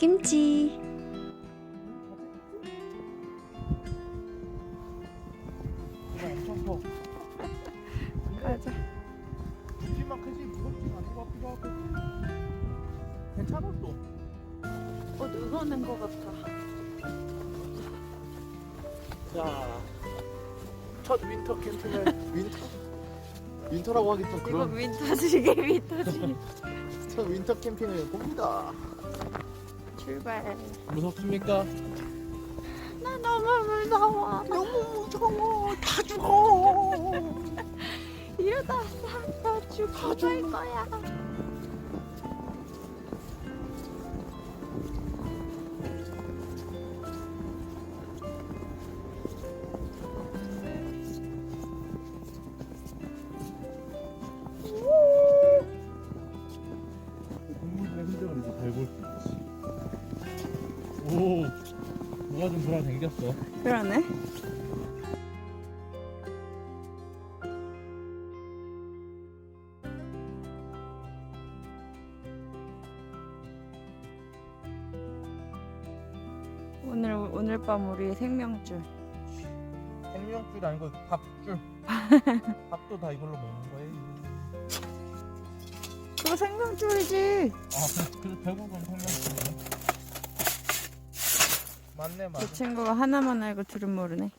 김치. 이거 엄청 커. 가자. 크지만 크지 무겁지 않은 것 같기도 하고. 괜찮아 또. 눈 오는 것 같아. 자, 첫 윈터 캠핑을 윈터라고 하기 좀 이거 그런. 윈터지, 이게 윈터지. 첫 윈터 캠핑을 봅니다. 출발. 무섭습니까? 나 너무 무서워. 너무 무서워. 다 죽어. 이러다 다 죽을 거야. 동물들의 흔적을 이제 잘 볼 수 있지. 오, 뭐가 좀 돌아 댕겼어. 그러네. 오늘 밤 우리의 생명줄. 생명줄 아니고 밥줄. 밥도 다 이걸로 먹는 거예요. 그거 생명줄이지. 그래서 결국은 생명줄이네. 맞네, 맞네. 그 친구가 하나만 알고 둘은 모르네.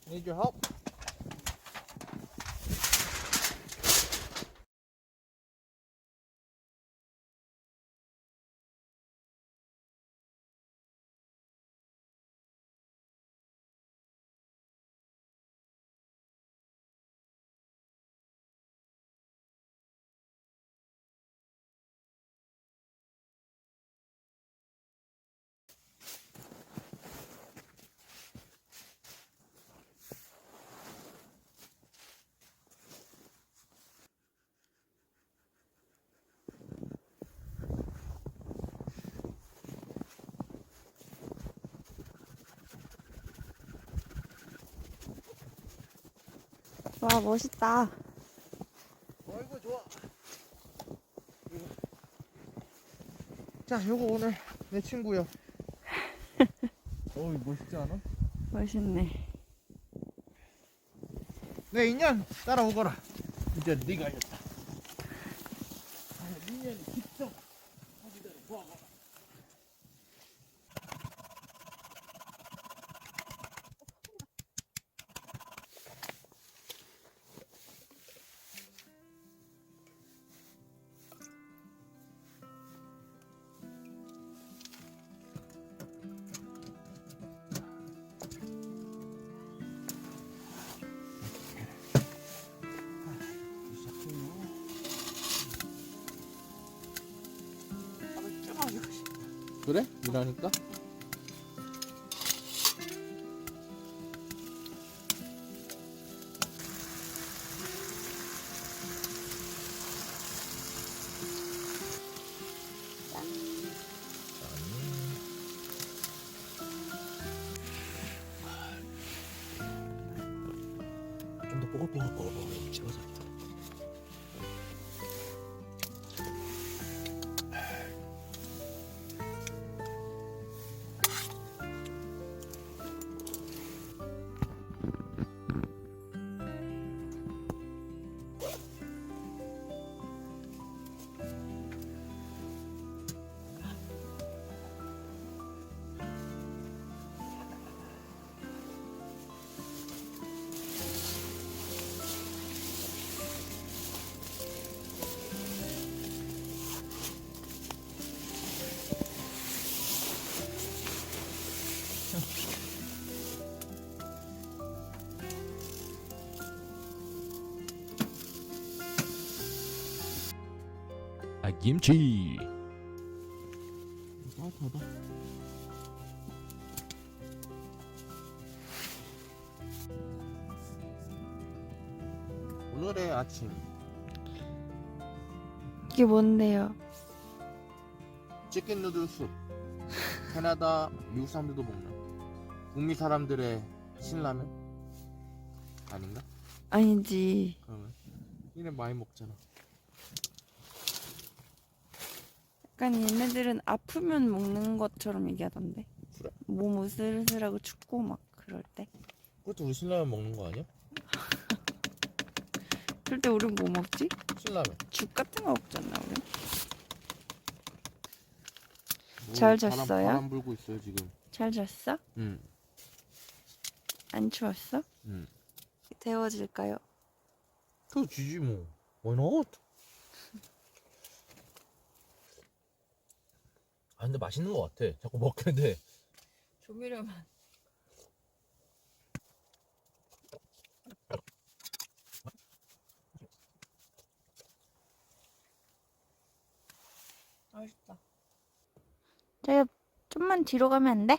Need your help? 와, 멋있다. 어이구 좋아. 자, 요거 오늘 내 친구요. 어이 멋있지 않아? 멋있네. 내 인연 따라오거라. 이제 네가 이겼다. 인연이 직접 하기 전에 보아봐라. 그래? 이러니까? 좀 더 뽀글뽀글 찍어서. 김치. 따뜻하다. 오늘의 아침 이게 뭔데요? 치킨 누들 숲. 캐나다 미국 사람들도 먹는 북미 사람들의 신라면 아닌가? 아니지. 그러면 얘네 많이 먹잖아. 약간 얘네들은 아프면 먹는 것처럼 얘기하던데. 그래? 몸 으슬으슬하고 춥고 막 그럴 때. 그것도 우리 신라면 먹는 거 아니야? 그럴 때 우린 뭐 먹지? 신라면. 죽 같은 거 먹잖아 우린. 뭐 잘 바람, 잤어요? 바람 불고 있어요 지금. 잘 잤어? 응. 안 추웠어? 응. 데워질까요? 또 지지 뭐. Why not? 아 근데 맛있는 거 같아. 자꾸 먹게 돼. 조미료만. 맛있다. 저희 좀만 뒤로 가면 안 돼?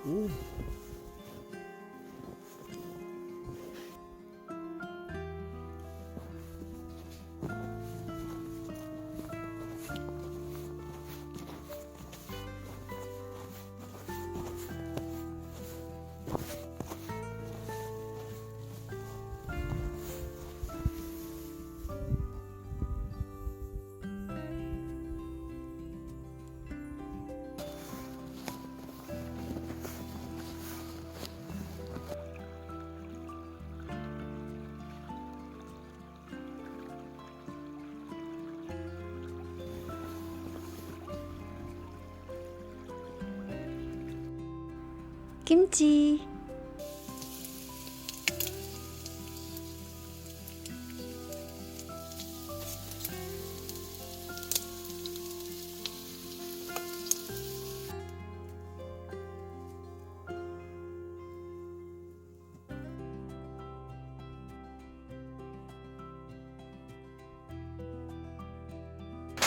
오. 김치.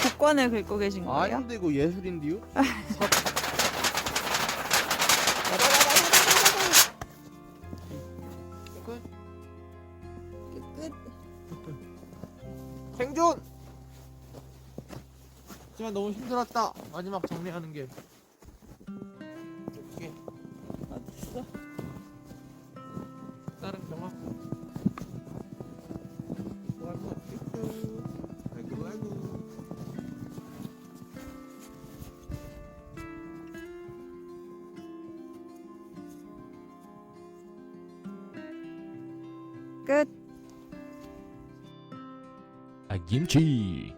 복권을 긁고 계신 거예요? 아닌데 이거 예술인데요? 끝. 생존! 하지만 너무 힘들었다. 마지막 정리하는 게. 이렇게. 어딨어? 다른 경험. 아이고 아이고. 끝. 김치